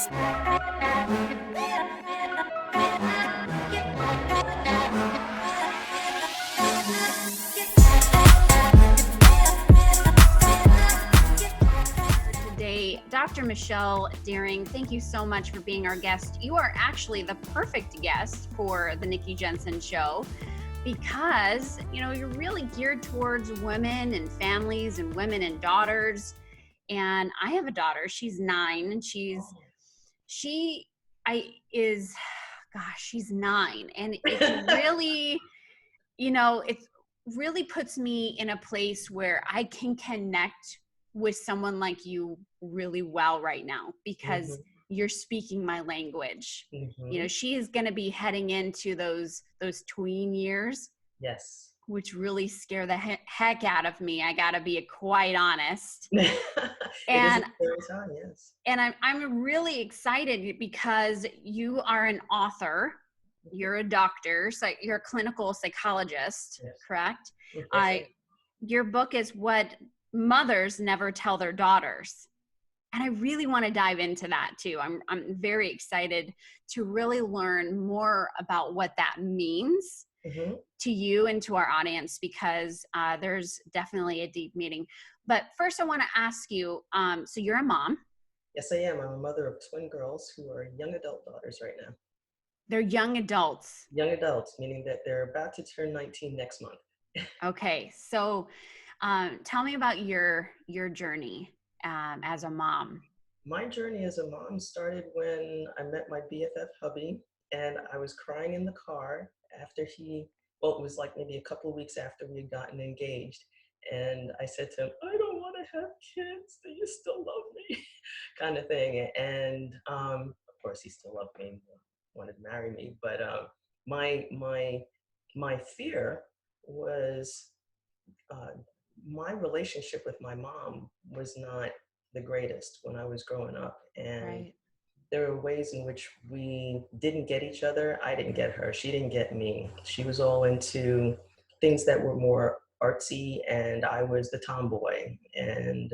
Today, Dr. Michelle Deering, thank you so much for being our guest. You are actually the perfect guest for the Nikki Jensen Show because, you're really geared towards women and families and women and daughters. And I have a daughter. She's 9 and she's 9. And it's really, it really puts me in a place where I can connect with someone like you really well right now because you're speaking my language. She is going to be heading into those tween years. Yes. Which really scare the heck out of me. I got to be quite honest. And yes. And I'm really excited because you are an author. You're a doctor, so you're a clinical psychologist, yes. Correct? Yes, your book is What Mothers Never Tell Their Daughters. And I really want to dive into that too. I'm very excited to really learn more about what that means to you and to our audience because there's definitely a deep meaning. But first I want to ask you, so you're a mom. Yes, I am. I'm a mother of twin girls who are young adult daughters right now. They're young adults. Young adults, meaning that they're about to turn 19 next month. Okay, so tell me about your journey as a mom. My journey as a mom started when I met my BFF hubby, and I was crying in the car after it was like maybe a couple of weeks after we had gotten engaged. And I said to him, I don't want to have kids. Do you still love me? kind of thing. And of course, he still loved me, wanted to marry me. But my fear was my relationship with my mom was not the greatest when I was growing up. And there were ways in which we didn't get each other. I didn't get her. She didn't get me. She was all into things that were more artsy, and I was the tomboy. And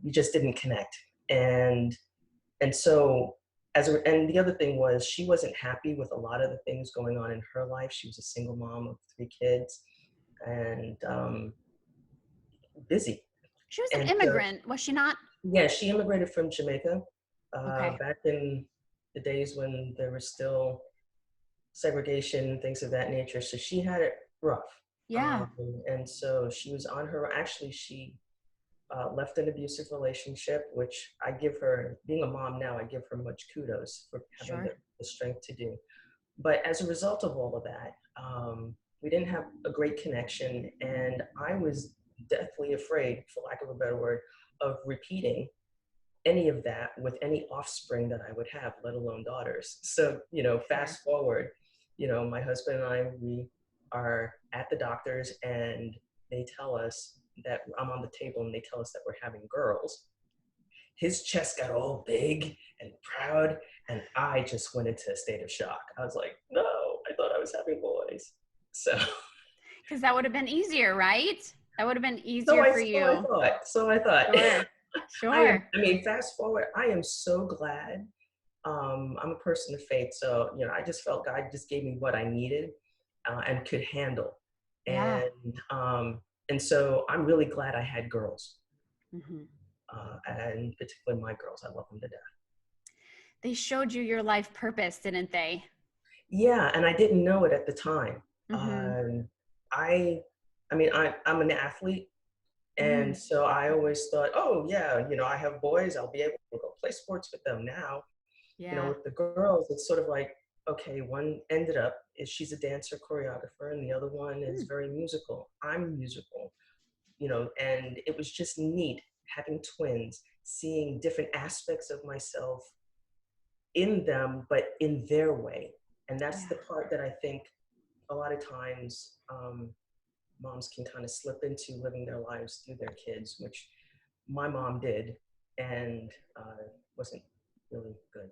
we just didn't connect. And so and the other thing was she wasn't happy with a lot of the things going on in her life. She was a single mom of 3 kids and busy. She was an immigrant, was she not? Yeah, she immigrated from Jamaica back in the days when there was still segregation and things of that nature. So she had it rough. Yeah. And so she was on her, actually she left an abusive relationship, which I give her, being a mom now, I give her much kudos for having the strength to do. But as a result of all of that, we didn't have a great connection, and I was deathly afraid, for lack of a better word, of repeating any of that with any offspring that I would have, let alone daughters. So, fast forward, my husband and I, we are at the doctor's and they tell us that I'm on the table and they tell us that we're having girls. His chest got all big and proud, and I just went into a state of shock. I was like, no, I thought I was having boys. So. Because that would have been easier, right? That would have been easier for you. So I thought. Sure. I mean, fast forward, I am so glad. I'm a person of faith. So, I just felt God just gave me what I needed and could handle. Yeah. And so I'm really glad I had girls. And particularly my girls, I love them to death. They showed you your life purpose, didn't they? Yeah, and I didn't know it at the time. I'm an athlete. And so I always thought, oh yeah, I have boys, I'll be able to go play sports with them now. With the girls, it's sort of like, okay, one ended up she's a dancer choreographer and the other one is very musical. I'm musical, and it was just neat having twins, seeing different aspects of myself in them, but in their way. And that's the part that I think a lot of times moms can kind of slip into, living their lives through their kids, which my mom did, and wasn't really good.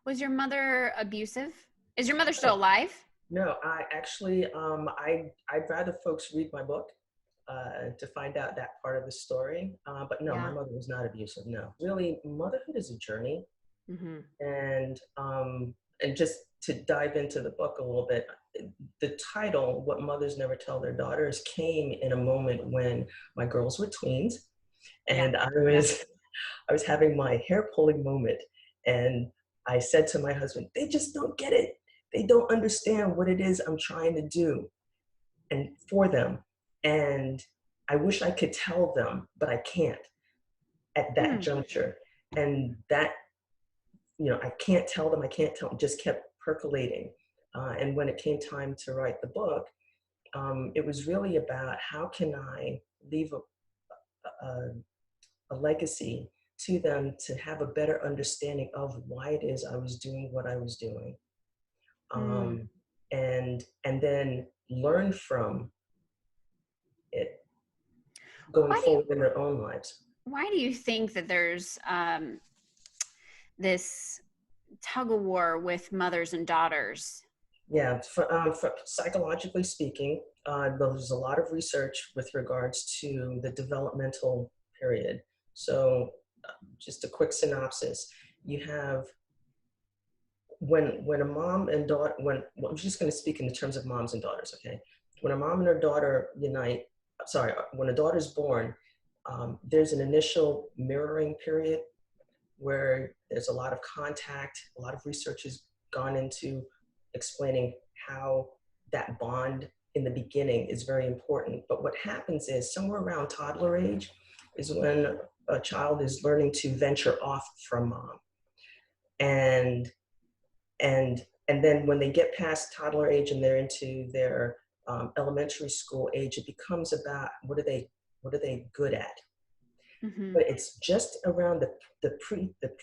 Was your mother abusive? Is your mother still alive? No, I actually, I'd rather folks read my book. to find out that part of the story. But no, my Yeah. mother was not abusive. No, really, motherhood is a journey, Mm-hmm. and just to dive into the book a little bit, the title, "What Mothers Never Tell Their Daughters," came in a moment when my girls were tweens, Yeah. and Yeah. I was having my hair pulling moment, and I said to my husband, "They just don't get it. They don't understand what it is I'm trying to do and for them. And I wish I could tell them, but I can't at that Mm. juncture." And that, I can't tell them, I can't tell them, just kept percolating. And when it came time to write the book, it was really about how can I leave a, a legacy to them to have a better understanding of why it is I was doing what I was doing, Mm. um, and then learn from it going Why do you forward in their own lives. why do you think that there's this tug of war with mothers and daughters? Yeah, for psychologically speaking, there's a lot of research with regards to the developmental period. So, just a quick synopsis: you have when a mom and daughter, well, I'm just going to speak in the terms of moms and daughters, okay? When a mom and her daughter unite, sorry, when a daughter's born, there's an initial mirroring period where there's a lot of contact. A lot of research has gone into explaining how that bond in the beginning is very important. But what happens is somewhere around toddler age is when a child is learning to venture off from mom. And and then when they get past toddler age and they're into their elementary school age, it becomes about what are they good at. Mm-hmm. But it's just around the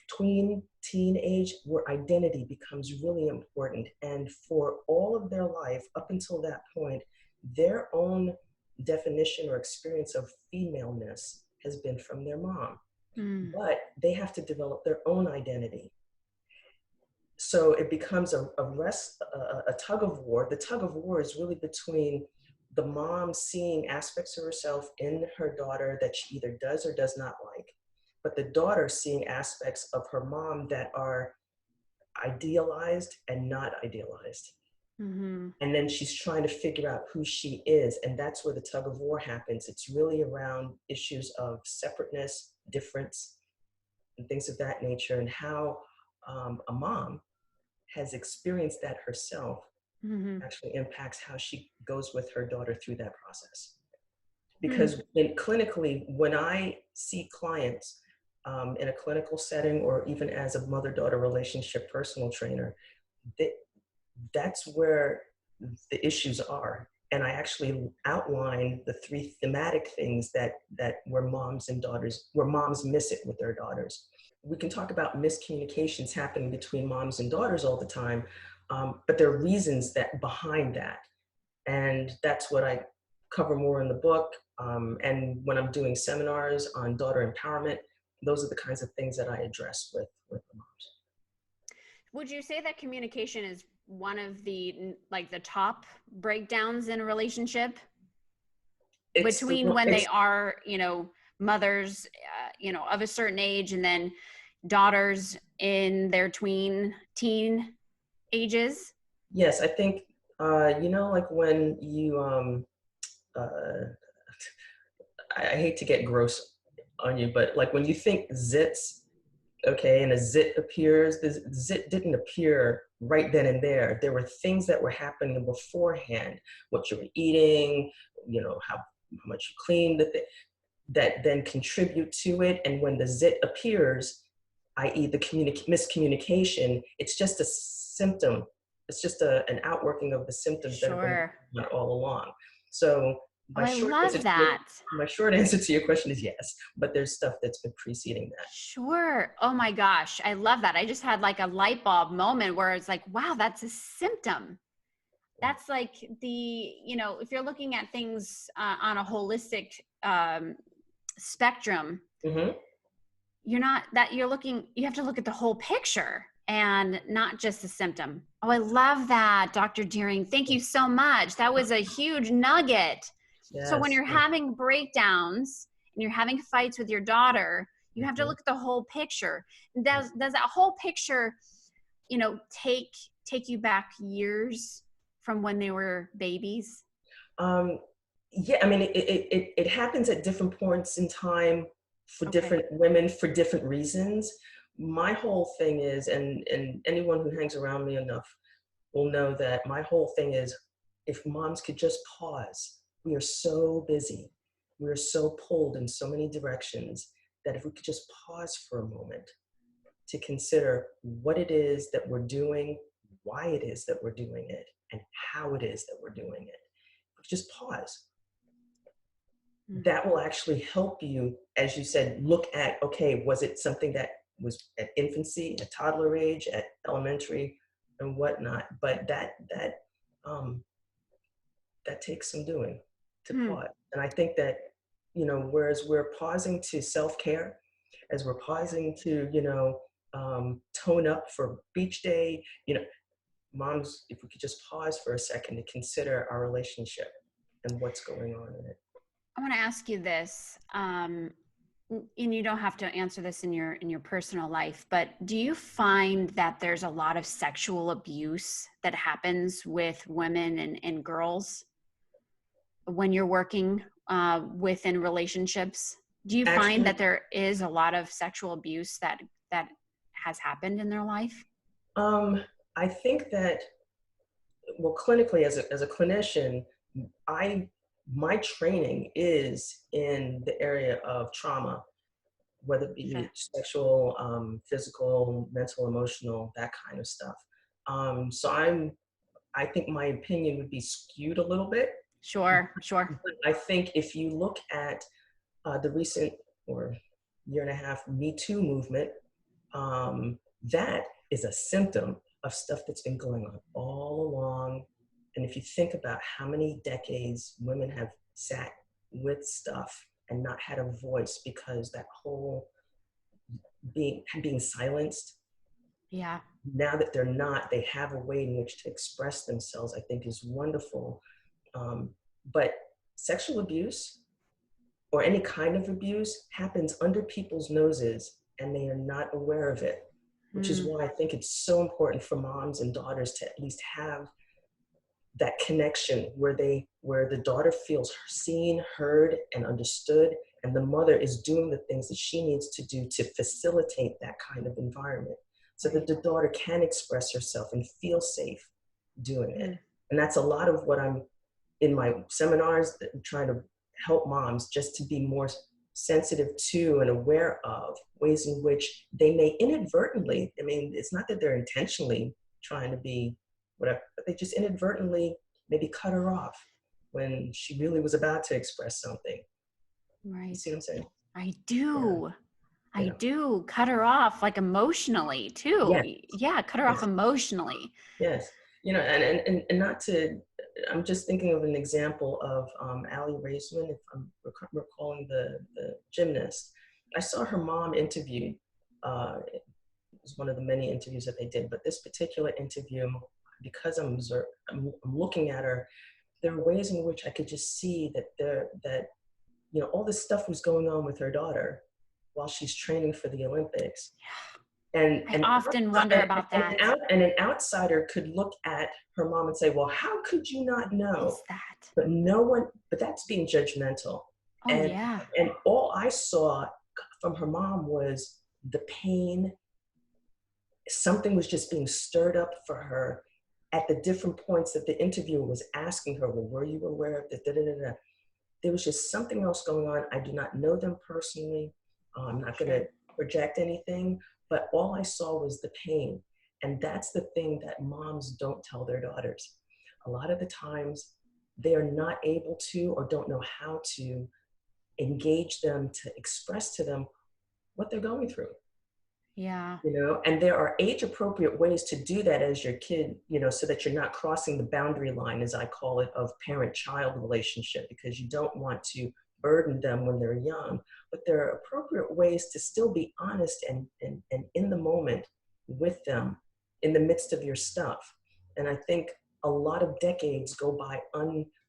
between teen age where identity becomes really important. And for all of their life up until that point, their own definition or experience of femaleness has been from their mom. Mm. But they have to develop their own identity. So it becomes a tug of war. The tug of war is really between the mom seeing aspects of herself in her daughter that she either does or does not like, but the daughter seeing aspects of her mom that are idealized and not idealized. Mm-hmm. And then she's trying to figure out who she is. And that's where the tug of war happens. It's really around issues of separateness, difference, and things of that nature, and how a mom has experienced that herself Mm-hmm. actually impacts how she goes with her daughter through that process. Mm. Because clinically, when I see clients in a clinical setting or even as a mother-daughter relationship personal trainer, they, that's where the issues are. And I actually outline the three thematic things that where moms miss it with their daughters. We can talk about miscommunications happening between moms and daughters all the time, but there are reasons that behind that, and that's what I cover more in the book. And when I'm doing seminars on daughter empowerment, those are the kinds of things that I address with the moms. Would you say that communication is one of the the top breakdowns in a relationship between when they It's are, mothers, of a certain age, and then daughters in their teen ages? Yes, I think like when you I hate to get gross on you, but like when you think zits, okay, and a zit appears, the zit didn't appear right then and there. There were things that were happening beforehand, what you were eating, how much you cleaned, that then contribute to it. And when the zit appears, i.e. the miscommunication, it's just a symptom. It's just an outworking of the symptoms that have been Sure. going on all along. So Oh, I love that. my short answer to your question is yes, but there's stuff that's been preceding that. Sure. Oh my gosh. I love that. I just had like a light bulb moment where it's like, wow, that's a symptom. That's like if you're looking at things on a holistic spectrum, Mm-hmm. you have to look at the whole picture and not just the symptom. Oh, I love that, Dr. Deering. Thank you so much. That was a huge nugget. So when Yes. you're having breakdowns and you're having fights with your daughter, you have to Mhm. look at the whole picture. Does that whole picture, take you back years from when they were babies? Um, yeah, I mean, it happens at different points in time for Okay. different women for different reasons. My whole thing is, and anyone who hangs around me enough will know that my whole thing is, if moms could just pause. We are so busy. We are so pulled in so many directions that if we could just pause for a moment to consider what it is that we're doing, why it is that we're doing it, and how it is that we're doing it. Just pause. That will actually help you, as you said, look at, okay, was it something that was at infancy, at toddler age, at elementary, and whatnot? But um, that takes some doing to Hmm. pause. And I think that, whereas we're pausing to self-care, as we're pausing to, tone up for beach day, moms, if we could just pause for a second to consider our relationship and what's going on in it. I want to ask you this, and you don't have to answer this in your personal life, but do you find that there's a lot of sexual abuse that happens with women and girls when you're working within relationships? Do you find Actually, that there is a lot of sexual abuse that has happened in their life? um, I think that, well, clinically, as a clinician, I my training is in the area of trauma, whether it be Sure. sexual, physical, mental, emotional, that kind of stuff. So I think my opinion would be skewed a little bit. Sure. Sure. But I think if you look at the recent or year and a half Me Too movement, that is a symptom of stuff that's been going on all along. And if you think about how many decades women have sat with stuff and not had a voice because that whole being silenced, Yeah. now that they're not, they have a way in which to express themselves, I think is wonderful. But sexual abuse or any kind of abuse happens under people's noses and they are not aware of it, which is Mm, why I think it's so important for moms and daughters to at least have that connection where the daughter feels seen, heard, and understood, and the mother is doing the things that she needs to do to facilitate that kind of environment so that right. the daughter can express herself and feel safe doing it. Mm, And that's a lot of what I'm in my seminars, trying to help moms just to be more sensitive to and aware of ways in which they may inadvertently, I mean, it's not that they're intentionally trying to be whatever, but they just inadvertently maybe cut her off when she really was about to express something. You right. see what I'm saying? I Yeah, do. I yeah. do cut her off like emotionally too. Yes, Yeah, cut her off yes, emotionally. yes. And not to, I'm just thinking of an example of Allie Raisman, if I'm recalling the gymnast. I saw her mom interviewed. It was one of the many interviews that they did, but this particular interview, because I'm looking at her, there are ways in which I could just see that all this stuff was going on with her daughter while she's training for the Olympics. And I and often wonder about that. an outsider could look at her mom and say, "Well, how could you not know?" Is that? But no one, but that's being judgmental. Oh And yeah. and all I saw from her mom was the pain. Something was just being stirred up for her at the different points that the interviewer was asking her, "Well, were you aware of this?" Da, da, da, da. There was just something else going on. I do not know them personally. I'm not going Sure. to project anything, but all I saw was the pain. And that's the thing that moms don't tell their daughters. A lot of the times, they are not able to or don't know how to engage them to express to them what they're going through. Yeah. And there are age appropriate ways to do that as your kid, so that you're not crossing the boundary line, as I call it, of parent child relationship, because you don't want to burden them when they're young. But there are appropriate ways to still be honest and in the moment with them in the midst of your stuff. And I think a lot of decades go by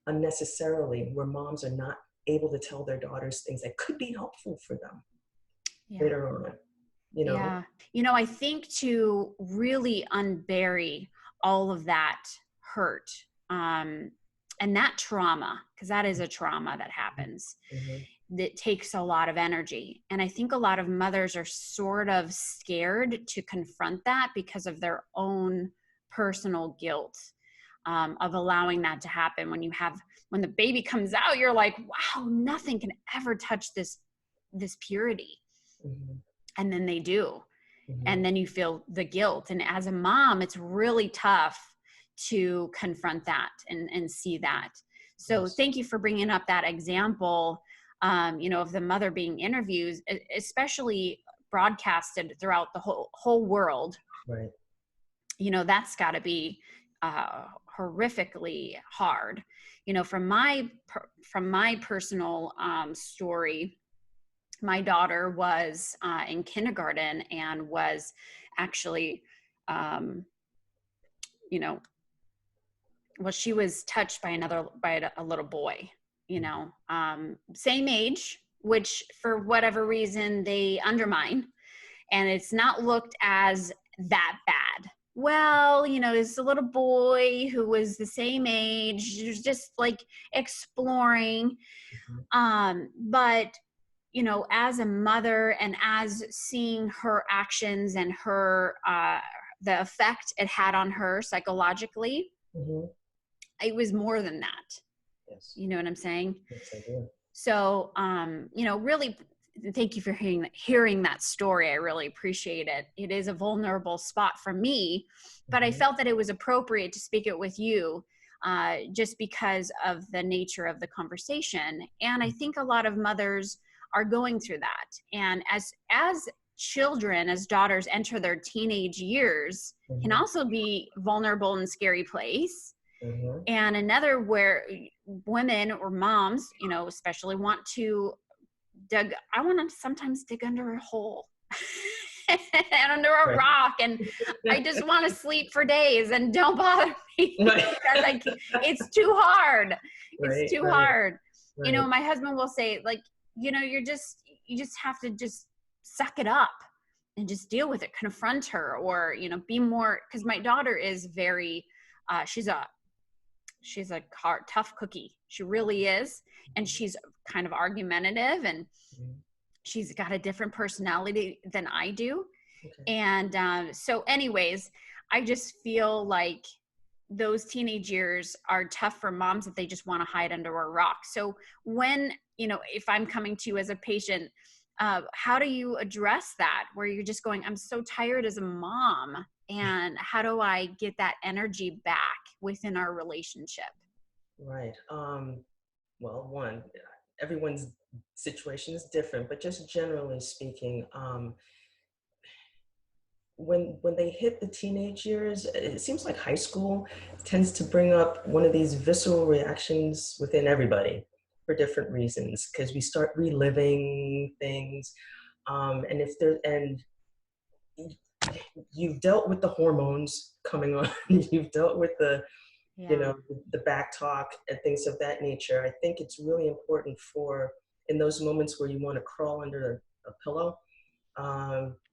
unnecessarily, where moms are not able to tell their daughters things that could be helpful for them Yeah. later on, you know? Yeah. I think to really unbury all of that hurt, and that trauma, because that is a trauma that happens, Mm-hmm. that takes a lot of energy. And I think a lot of mothers are sort of scared to confront that because of their own personal guilt, of allowing that to happen. When the baby comes out, you're like, wow, nothing can ever touch this purity. Mm-hmm. And then they do. Mm-hmm. And then you feel the guilt. And as a mom, it's really tough to confront that and see that. So Yes. thank you for bringing up that example, of the mother being interviewed, especially broadcasted throughout the whole world. Right. That's got to be horrifically hard. From my personal story, my daughter was in kindergarten and was actually, um, you know, well, she was touched by a little boy, same age, which for whatever reason they undermine, and it's not looked as that bad. Well, there's a little boy who was the same age, just like exploring. But as a mother, and as seeing her actions and her the effect it had on her psychologically, Mm-hmm. it was more than that. Yes. You know what I'm saying? Yes, I do. So, really, thank you for hearing that story. I really appreciate it. It is a vulnerable spot for me, but I Mm-hmm. felt that it was appropriate to speak it with you, just because of the nature of the conversation. And I think a lot of mothers are going through that. And as children, as daughters enter their teenage years, can Mm-hmm. also be vulnerable and scary place. Mm-hmm. And another where women or moms, especially want to I want to sometimes dig under a hole and under a Right. rock, and I just want to sleep for days and don't bother me Right. because it's too hard. It's Right. too Right. hard. Right. My husband will say, like, you just have to just suck it up and just deal with it, confront her, or, be more, because my daughter is very, she's a tough cookie. She really is. And she's kind of argumentative, and Mm-hmm. she's got a different personality than I do. Okay. And so anyways, I just feel like those teenage years are tough for moms that they just want to hide under a rock. So when, if I'm coming to you as a patient, how do you address that, where you're just going, I'm so tired as a mom, and how do I get that energy back within our relationship? Right. Well, one, everyone's situation is different, but just generally speaking, when they hit the teenage years, it seems like high school tends to bring up one of these visceral reactions within everybody for different reasons, because we start reliving things, and if there and you've dealt with the hormones coming on, you've dealt with the Yeah. the back talk and things of that nature. I think it's really important for, in those moments where you want to crawl under a pillow,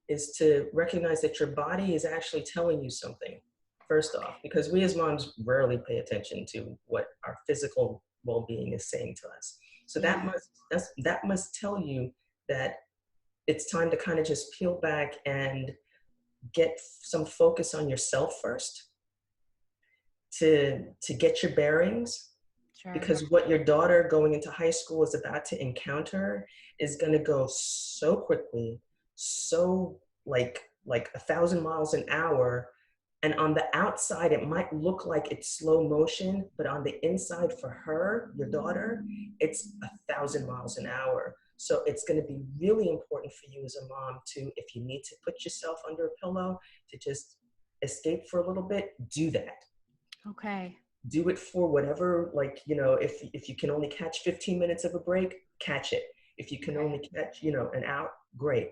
is to recognize that your body is actually telling you something, first off, because we as moms rarely pay attention to what our physical well-being is saying to us. So Yeah. that must tell you that it's time to kind of just peel back and get some focus on yourself first, to get your bearings, Sure. because what your daughter going into high school is about to encounter is going to go so quickly, so like 1,000 miles an hour. And on the outside, it might look like it's slow motion, but on the inside for her, your daughter, it's 1,000 miles an hour. So it's going to be really important for you as a mom to, if you need to put yourself under a pillow to just escape for a little bit, do that. Okay. Do it for whatever, like, if you can only catch 15 minutes of a break, catch it. If you can Okay. only catch, an hour, great.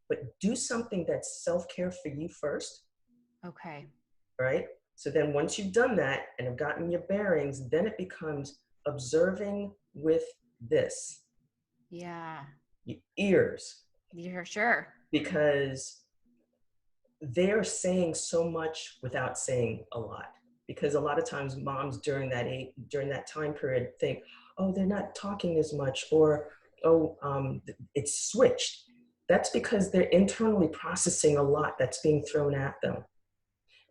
But do something that's self-care for you first, Okay. right? So then once you've done that and have gotten your bearings, then it becomes, observing with this, Yeah. ears, You're sure. because they're saying so much without saying a lot. Because a lot of times moms during that time period think, oh, they're not talking as much, or oh, it's switched. That's because they're internally processing a lot that's being thrown at them.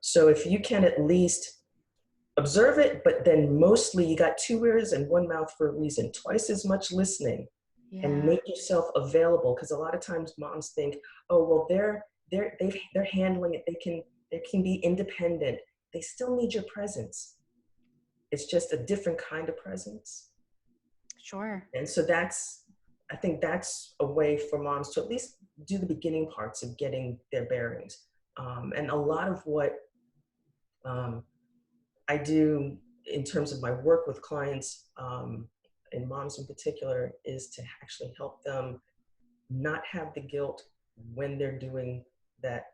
So if you can at least observe it, but then mostly you got two ears and one mouth for a reason, twice as much listening, and Yeah. make yourself available. Because a lot of times moms think, oh, well, they're handling it. They can be independent. They still need your presence. It's just a different kind of presence. Sure. And so I think that's a way for moms to at least do the beginning parts of getting their bearings. And a lot of what um, I do in terms of my work with clients, and moms in particular, is to actually help them not have the guilt when they're doing that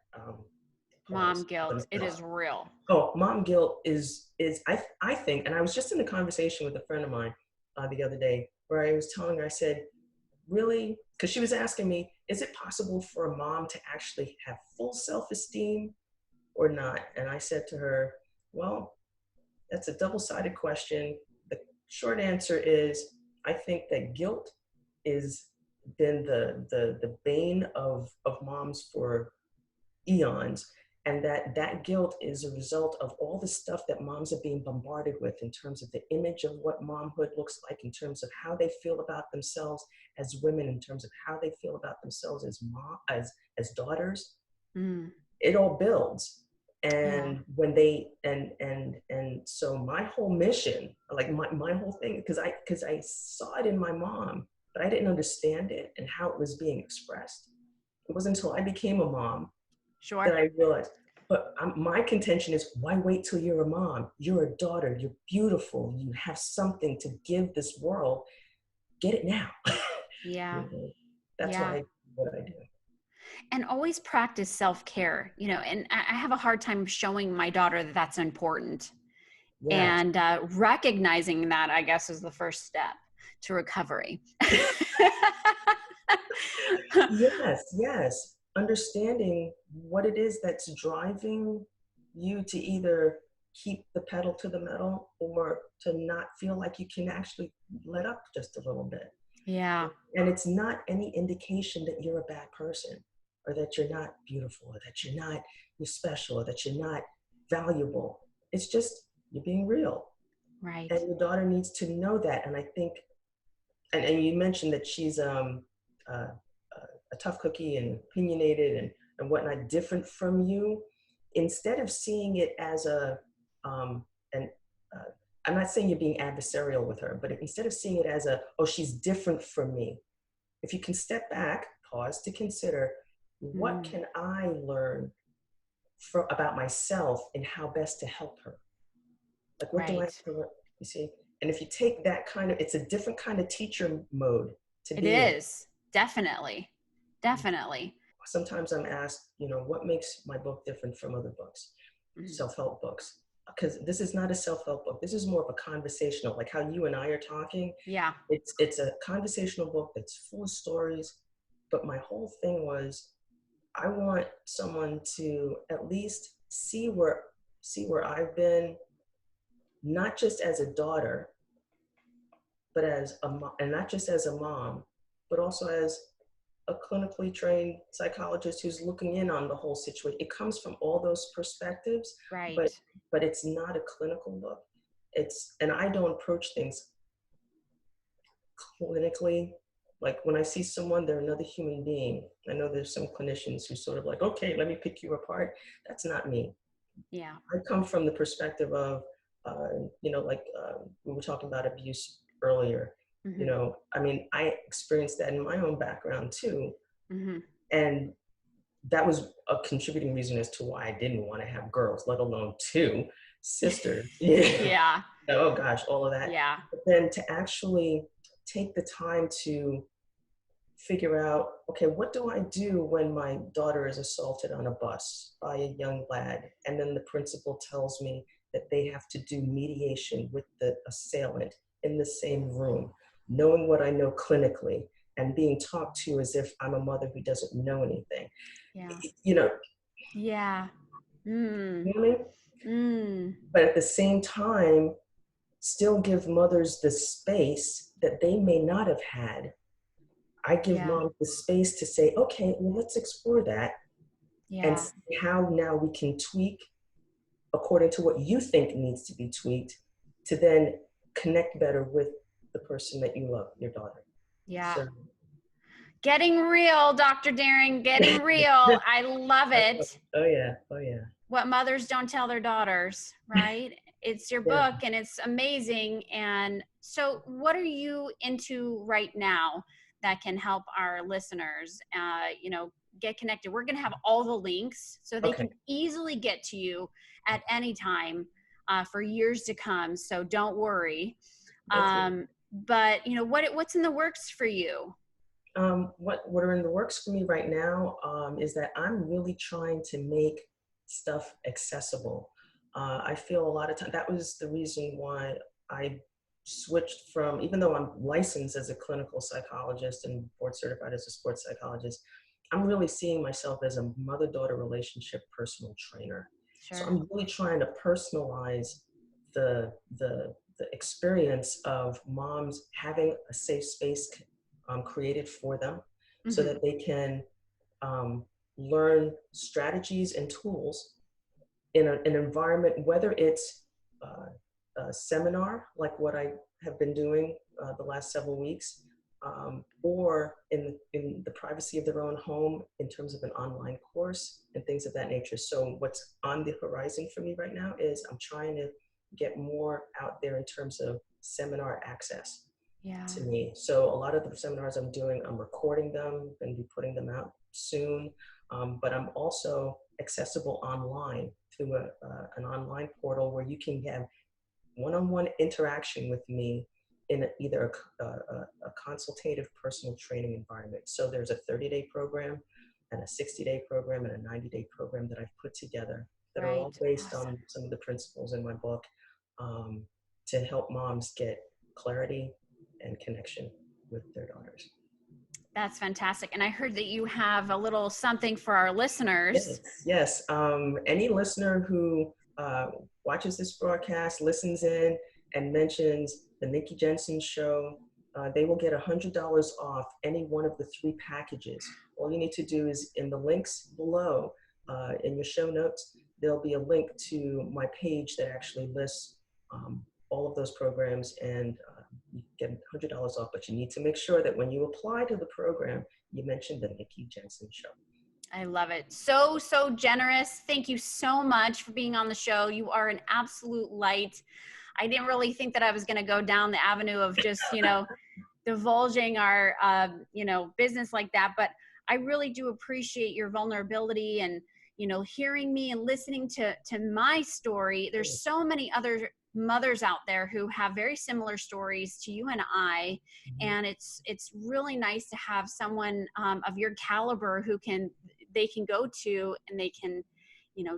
Mom pause. guilt. It is real. Oh, mom guilt is I think, and I was just in a conversation with a friend of mine the other day where I was telling her, I said, really, because she was asking me, is it possible for a mom to actually have full self-esteem or not? And I said to her, well, that's a double-sided question. The short answer is, I think that guilt is been the bane of moms for eons, and that guilt is a result of all the stuff that moms are being bombarded with in terms of the image of what momhood looks like, in terms of how they feel about themselves as women, in terms of how they feel about themselves as as daughters. Mm. It all builds. Yeah. And when they and so my whole mission, like my whole thing, because I saw it in my mom, but I didn't understand it and how it was being expressed. It wasn't until I became a mom that Sure. I realized. But my contention is, why wait till you're a mom? You're a daughter. You're beautiful. You have something to give this world. Get it now. Yeah. You know, that's Yeah. what I do. And always practice self-care, and I have a hard time showing my daughter that that's important. Yes. And recognizing that, I guess, is the first step to recovery. Yes, yes. Understanding what it is that's driving you to either keep the pedal to the metal or to not feel like you can actually let up just a little bit. Yeah. And it's not any indication that you're a bad person, or that you're not beautiful, or that you're special, or that you're not valuable. It's just you're being real. Right. And your daughter needs to know that. And I think, and you mentioned that she's uh, a tough cookie and opinionated and whatnot, different from you. Instead of seeing it as an uh, I'm not saying you're being adversarial with her, but instead of seeing it as oh, she's different from me, if you can step back, pause to consider, what Mm. can I learn about myself and how best to help her? Like, what do I have Right. to learn? You see? And if you take that it's a different kind of teacher mode to It be in. is. Definitely. Definitely. Sometimes I'm asked, what makes my book different from other books, Mm. self-help books? Because this is not a self-help book. This is more of a conversational, like how you and I are talking. Yeah. It's a conversational book that's full of stories. But my whole thing was, I want someone to at least see where I've been, not just as a daughter, but as a mom, and not just as a mom, but also as a clinically trained psychologist who's looking in on the whole situation. It comes from all those perspectives, Right. but it's not a clinical look. And I don't approach things clinically. Like when I see someone, they're another human being. I know there's some clinicians who sort of like, okay, let me pick you apart. That's not me. Yeah. I come from the perspective of, we were talking about abuse earlier. Mm-hmm. I mean, I experienced that in my own background too. Mm-hmm. And that was a contributing reason as to why I didn't want to have girls, let alone two sisters. Yeah. Yeah. Oh gosh, all of that. Yeah. But then to actually take the time to figure out, okay, what do I do when my daughter is assaulted on a bus by a young lad? And then the principal tells me that they have to do mediation with the assailant in the same room, knowing what I know clinically and being talked to as if I'm a mother who doesn't know anything. Yeah. You know, Yeah. Mm. you know what I mean? But at the same time, still give mothers the space that they may not have had. I give moms the space to say, okay, well, let's explore that and see how now we can tweak according to what you think needs to be tweaked to then connect better with the person that you love, your daughter. Yeah. So, getting real, Dr. Daring, getting real. I love it. Oh yeah. Oh yeah. What mothers don't tell their daughters, right? It's your book and it's amazing. And so what are you into right now that can help our listeners, get connected? We're going to have all the links so they can easily get to you at any time for years to come. So don't worry. But what's in the works for you? What are in the works for me right now is that I'm really trying to make stuff accessible. I feel a lot of time, that was the reason why I switched from, even though I'm licensed as a clinical psychologist and board certified as a sports psychologist, I'm really seeing myself as a mother-daughter relationship personal trainer. Sure. So I'm really trying to personalize the experience of moms having a safe space created for them so that they can learn strategies and tools in an environment, whether it's a seminar like what I have been doing the last several weeks, or in the privacy of their own home in terms of an online course and things of that nature. So what's on the horizon for me right now is I'm trying to get more out there in terms of seminar access to me. So a lot of the seminars I'm doing, I'm recording them and be putting them out soon. But I'm also accessible online through an online portal where you can have one-on-one interaction with me in either a consultative personal training environment. So there's a 30-day program and a 60-day program and a 90-day program that I've put together that are all based on some of the principles in my book to help moms get clarity and connection with their daughters. That's fantastic. And I heard that you have a little something for our listeners. Yes. Any listener who watches this broadcast, listens in, and mentions the Nikki Jensen Show, they will get $100 off any one of the 3 packages. All you need to do is in the links below, in your show notes, there'll be a link to my page that actually lists all of those programs, and you get $100 off, but you need to make sure that when you apply to the program, you mention the Nikki Jensen Show. I love it. So generous. Thank you so much for being on the show. You are an absolute light. I didn't really think that I was going to go down the avenue of just, divulging our, business like that. But I really do appreciate your vulnerability and, hearing me and listening to my story. There's so many other mothers out there who have very similar stories to you and I, and it's really nice to have someone of your caliber who they can go to and they can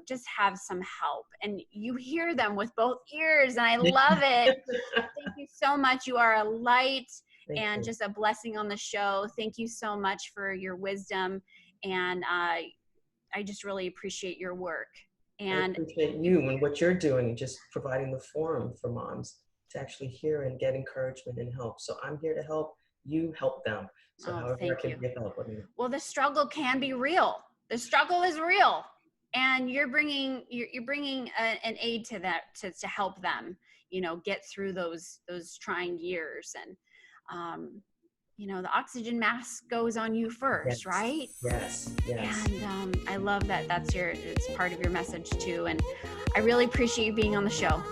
just have some help, and you hear them with both ears, and I love it. Thank you so much. You are a light and just a blessing on the show. Thank you so much for your wisdom, and I just really appreciate your work. And I appreciate you and what you're doing, just providing the forum for moms to actually hear and get encouragement and help. So I'm here to help you help them. So however I can get help. Well, the struggle can be real. The struggle is real, and you're bringing an aid to that to help them, get through those trying years. And the oxygen mask goes on you first, right? Yes. And I love that it's part of your message too. And I really appreciate you being on the show.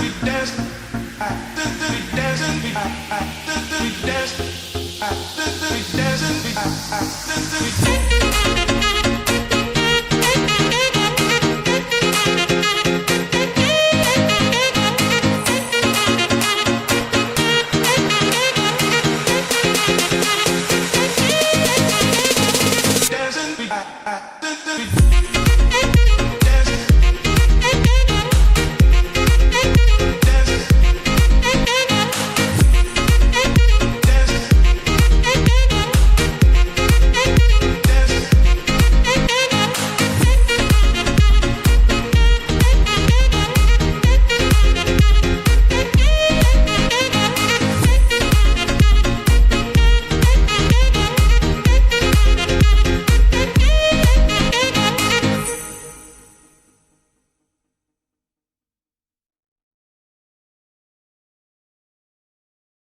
We dance.